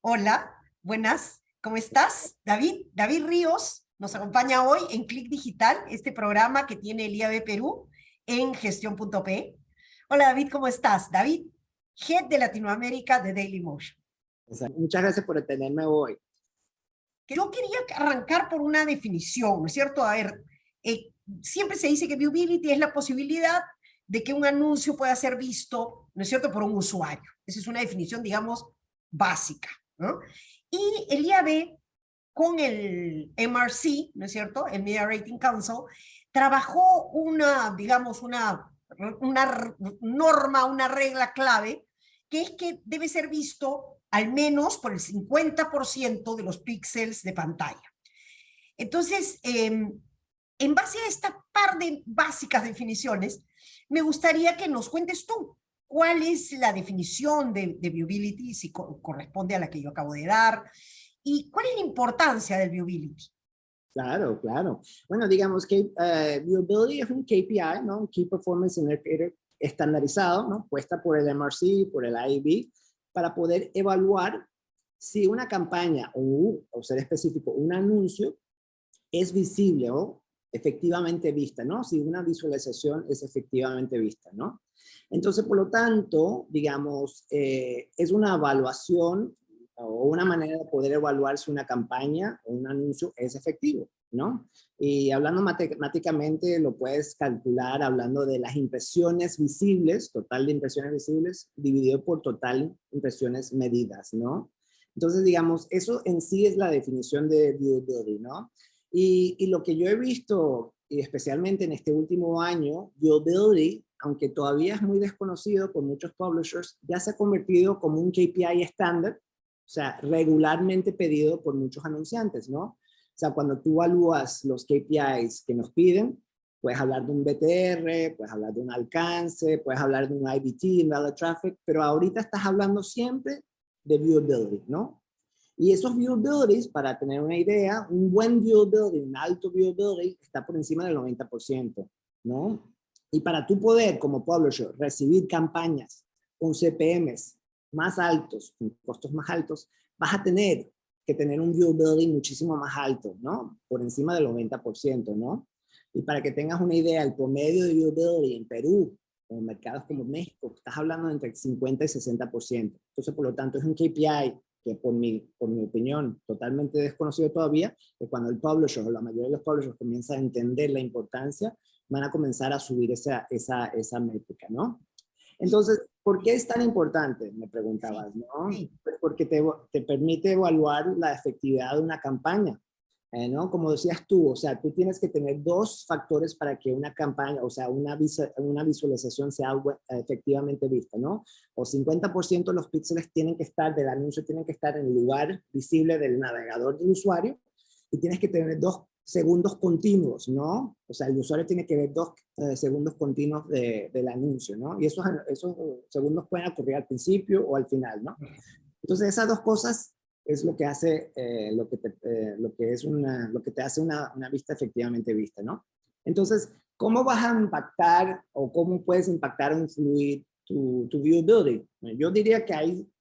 Hola, buenas, ¿cómo estás? David Ríos nos acompaña hoy en Click Digital, este programa que tiene el IAB Perú en gestión.p. Hola David, ¿cómo estás? David, Head de Latinoamérica de Dailymotion. Muchas gracias por tenerme hoy. Yo quería arrancar por una definición, ¿no es cierto? A ver, siempre se dice que viewability es la posibilidad de que un anuncio pueda ser visto, ¿no es cierto?, por un usuario. Esa es una definición, digamos, básica, ¿no? Y el IAB con el MRC, ¿no es cierto?, el Media Rating Council, trabajó digamos, una norma, una regla clave, que es que debe ser visto al menos por el 50% de los píxeles de pantalla. Entonces, en base a esta par de básicas definiciones, me gustaría que nos cuentes tú cuál es la definición de viewability, si corresponde a la que yo acabo de dar, y cuál es la importancia del viewability. Claro, claro. Bueno, digamos que viewability es un KPI, ¿no? Un Key Performance Indicator estandarizado, ¿no? Puesta por el MRC, por el IAB, para poder evaluar si una campaña o ser específico, un anuncio es visible o efectivamente vista, ¿no? Si una visualización es efectivamente vista, ¿no? Entonces, por lo tanto, digamos, es una evaluación o una manera de poder evaluar si una campaña o un anuncio es efectivo, ¿no? Y hablando matemáticamente, lo puedes calcular hablando de las impresiones visibles, total de impresiones visibles, dividido por total impresiones medidas, ¿no? Entonces, digamos, eso en sí es la definición de viewability, ¿no? Y lo que yo he visto, y especialmente en este último año, viewability, aunque todavía es muy desconocido por muchos publishers, ya se ha convertido como un KPI estándar, o sea, regularmente pedido por muchos anunciantes, ¿no? O sea, cuando tú evalúas los KPIs que nos piden, puedes hablar de un BTR, puedes hablar de un alcance, puedes hablar de un IBT, Invalid Traffic, pero ahorita estás hablando siempre de viewability, ¿no? Y esos viewabilities, para tener una idea, un buen viewability, un alto viewability, está por encima del 90%, ¿no? Y para tú poder, como publisher, recibir campañas con CPMs más altos, con costos más altos, vas a tener que tener un viewability muchísimo más alto, ¿no? Por encima del 90%, ¿no? Y para que tengas una idea, el promedio de viewability en Perú, en mercados como México, estás hablando de entre 50 y 60%. Entonces, por lo tanto, es un KPI que por mi opinión, totalmente desconocido todavía, que cuando el publisher o la mayoría de los publishers comienzan a entender la importancia, van a comenzar a subir esa métrica, ¿no? Entonces, ¿por qué es tan importante? Me preguntabas, ¿no? Sí. Pues porque te permite evaluar la efectividad de una campaña, ¿no? Como decías tú, o sea, tú tienes que tener dos factores para que una campaña, o sea, una visualización sea efectivamente vista, ¿no? O 50% de los píxeles tienen que estar, del anuncio tienen que estar en el lugar visible del navegador del usuario, y tienes que tener 2 segundos continuos, ¿no? O sea, el usuario tiene que ver 2 segundos continuos del anuncio, ¿no? Y esos segundos pueden ocurrir al principio o al final, ¿no? Entonces, esas dos cosas es lo que hace, lo que te hace una vista efectivamente vista, ¿no? Entonces, ¿cómo vas a impactar o cómo puedes impactar o influir tu viewability? Yo diría que hay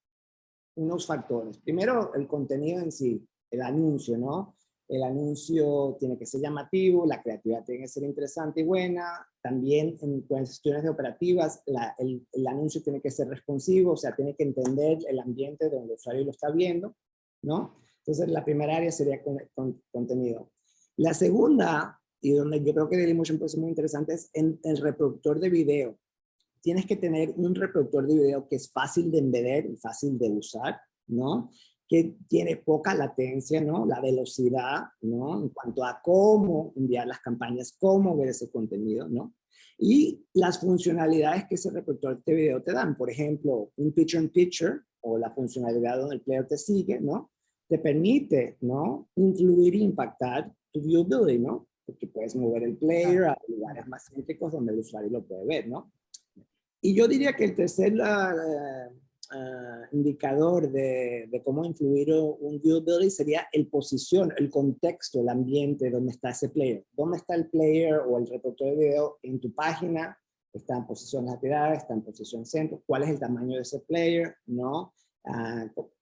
unos factores. Primero, el contenido en sí, el anuncio, ¿no? El anuncio tiene que ser llamativo, la creatividad tiene que ser interesante y buena. También en cuestiones de operativas, el anuncio tiene que ser responsivo, o sea, tiene que entender el ambiente donde el usuario lo está viendo, ¿no? Entonces, la primera área sería contenido. La segunda, y donde yo creo que Dailymotion puede ser muy interesante, es en el reproductor de video. Tienes que tener un reproductor de video que es fácil de embeder y fácil de usar, ¿no? Que tiene poca latencia, ¿no? La velocidad, ¿no? En cuanto a cómo enviar las campañas, cómo ver ese contenido, ¿no? Y las funcionalidades que ese reproductor de video te dan. Por ejemplo, un picture-in-picture o la funcionalidad donde el player te sigue, ¿no? Te permite, ¿no? Influir e impactar tu viewability, ¿no? Porque puedes mover el player a lugares más céntricos donde el usuario lo puede ver, ¿no? Y yo diría que el tercer indicador de cómo influir un viewability sería el contexto, el ambiente donde está ese player. ¿Dónde está el player o el reproductor de video en tu página? ¿Está en posición lateral? ¿Está en posición centro? ¿Cuál es el tamaño de ese player? ¿No?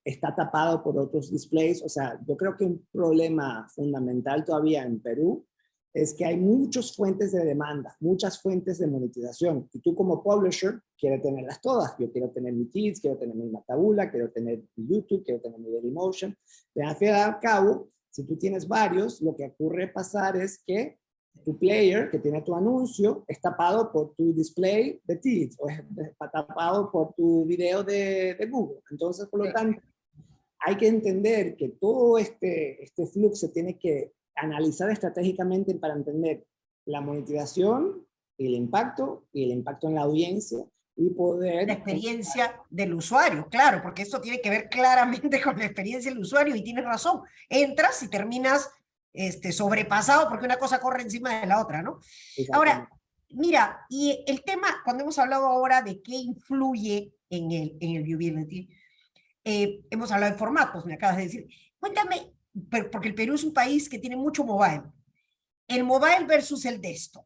¿Está tapado por otros displays? O sea, yo creo que un problema fundamental todavía en Perú es que hay muchas fuentes de demanda, muchas fuentes de monetización. Y tú como publisher quieres tenerlas todas. Yo quiero tener mi Kids, quiero tener mi Matabula, quiero tener mi YouTube, quiero tener mi Dailymotion. Pero al fin y al cabo, si tú tienes varios, lo que ocurre pasar es que tu player que tiene tu anuncio es tapado por tu display de Kids o es tapado por tu video de Google. Entonces, por lo tanto, hay que entender que todo este flujo se tiene que analizar estratégicamente para entender la monetización, el impacto en la audiencia y poder... La experiencia del usuario, claro, porque esto tiene que ver claramente con la experiencia del usuario y tienes razón. Entras y terminas sobrepasado porque una cosa corre encima de la otra, ¿no? Ahora, mira, y el tema, cuando hemos hablado ahora de qué influye en el viewability, hemos hablado de formatos, me acabas de decir. Cuéntame, porque el Perú es un país que tiene mucho mobile. El mobile versus el desktop.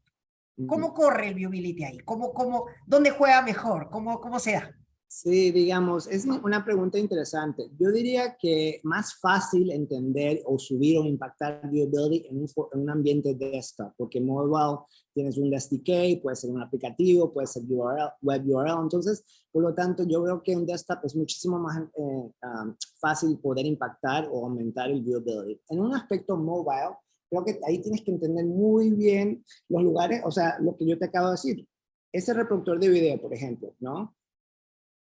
¿Cómo corre el viewability ahí? ¿Dónde juega mejor? ¿Cómo se da? Sí, digamos, es una pregunta interesante. Yo diría que más fácil entender o subir o impactar viewability en un ambiente desktop, porque mobile tienes un SDK, puede ser un aplicativo, puede ser URL, web URL. Entonces, por lo tanto, yo veo que un desktop es muchísimo más fácil poder impactar o aumentar el viewability. En un aspecto mobile, creo que ahí tienes que entender muy bien los lugares, o sea, lo que yo te acabo de decir. Ese reproductor de video, por ejemplo, ¿no?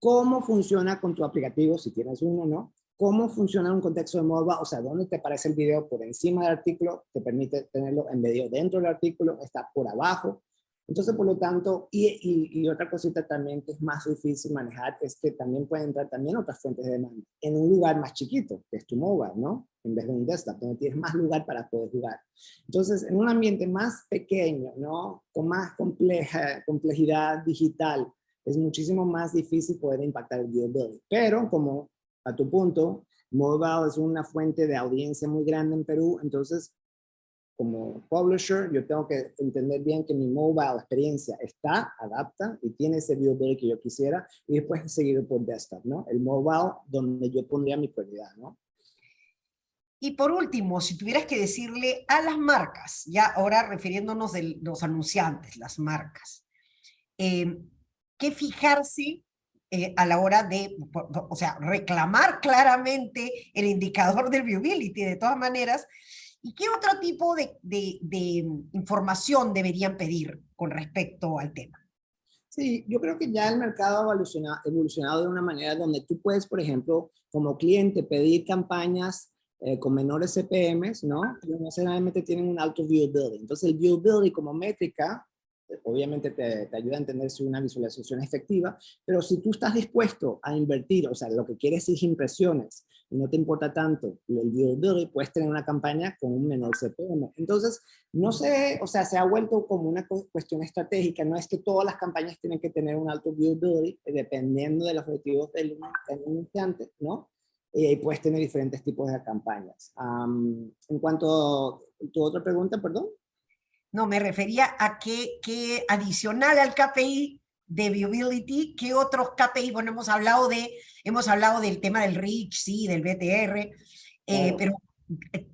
¿Cómo funciona con tu aplicativo, si tienes uno, no? ¿Cómo funciona en un contexto de mobile? O sea, ¿dónde te aparece el video por encima del artículo? ¿Te permite tenerlo embedido dentro del artículo? ¿Está por abajo? Entonces, por lo tanto, y otra cosita también que es más difícil manejar es que también pueden entrar también otras fuentes de demanda en un lugar más chiquito, que es tu mobile, ¿no? En vez de un desktop, donde tienes más lugar para poder jugar. Entonces, en un ambiente más pequeño, ¿no? Con más complejidad digital, es muchísimo más difícil poder impactar el viewability. Pero, como a tu punto, mobile es una fuente de audiencia muy grande en Perú, entonces, como publisher, yo tengo que entender bien que mi mobile experiencia adapta y tiene ese viewability que yo quisiera, y después seguido por desktop, ¿no? El mobile donde yo pondría mi prioridad, ¿no? Y por último, si tuvieras que decirle a las marcas, ya ahora refiriéndonos de los anunciantes, las marcas, ¿qué fijarse a la hora de, o sea, reclamar claramente el indicador del viewability de todas maneras? ¿Y qué otro tipo de información deberían pedir con respecto al tema? Sí, yo creo que ya el mercado ha evolucionado de una manera donde tú puedes, por ejemplo, como cliente pedir campañas con menores CPMs, ¿no? Pero no necesariamente tienen un alto viewability. Entonces el viewability como métrica, obviamente te ayuda a entender si una visualización es efectiva, pero si tú estás dispuesto a invertir, o sea, lo que quieres es impresiones, y no te importa tanto el viewability, puedes tener una campaña con un menor CPM. Entonces, no sé, o sea, se ha vuelto como una cuestión estratégica, no es que todas las campañas tienen que tener un alto viewability, dependiendo de los objetivos del anunciante, ¿no? Y puedes tener diferentes tipos de campañas. En cuanto a tu otra pregunta, perdón. No, me refería a que adicional al KPI de viewability, ¿qué otros KPI? Bueno, hemos hablado del tema del reach, sí, del BTR, Claro. pero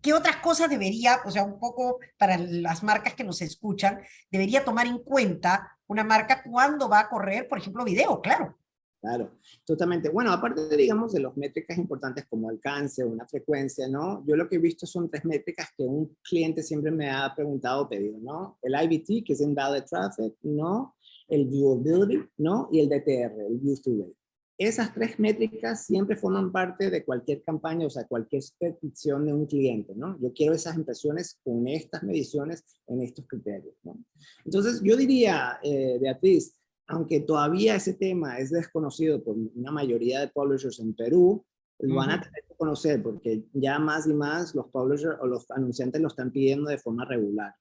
¿qué otras cosas debería, o sea, un poco para las marcas que nos escuchan, debería tomar en cuenta una marca cuando va a correr, por ejemplo, video? Claro. Claro, totalmente. Bueno, aparte, digamos, de las métricas importantes como alcance, una frecuencia, ¿no? Yo lo que he visto son 3 métricas que un cliente siempre me ha preguntado o pedido, ¿no? El IVT, que es Invalid Traffic, ¿no? El Viewability, ¿no? Y el DTR, el View Through Rate. Esas 3 métricas siempre forman parte de cualquier campaña, o sea, cualquier petición de un cliente, ¿no? Yo quiero esas impresiones con estas mediciones en estos criterios, ¿no? Entonces, yo diría, Beatriz, aunque todavía ese tema es desconocido por una mayoría de publishers en Perú, lo van a tener que conocer porque ya más y más los publishers o los anunciantes lo están pidiendo de forma regular.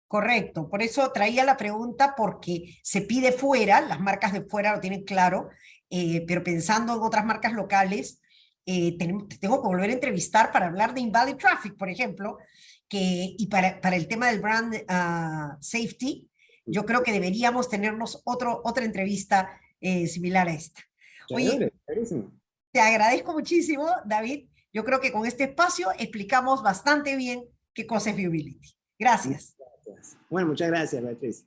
Correcto, por eso traía la pregunta porque se pide fuera, las marcas de fuera lo tienen claro, pero pensando en otras marcas locales, te tengo que volver a entrevistar para hablar de Invalid Traffic, por ejemplo, y para el tema del brand safety, yo creo que deberíamos tenernos otra entrevista similar a esta. Oye, Chévere, chéverísimo. te agradezco muchísimo, David. Yo creo que con este espacio explicamos bastante bien qué cosa es viewability. Gracias. Gracias. Bueno, muchas gracias, Beatriz.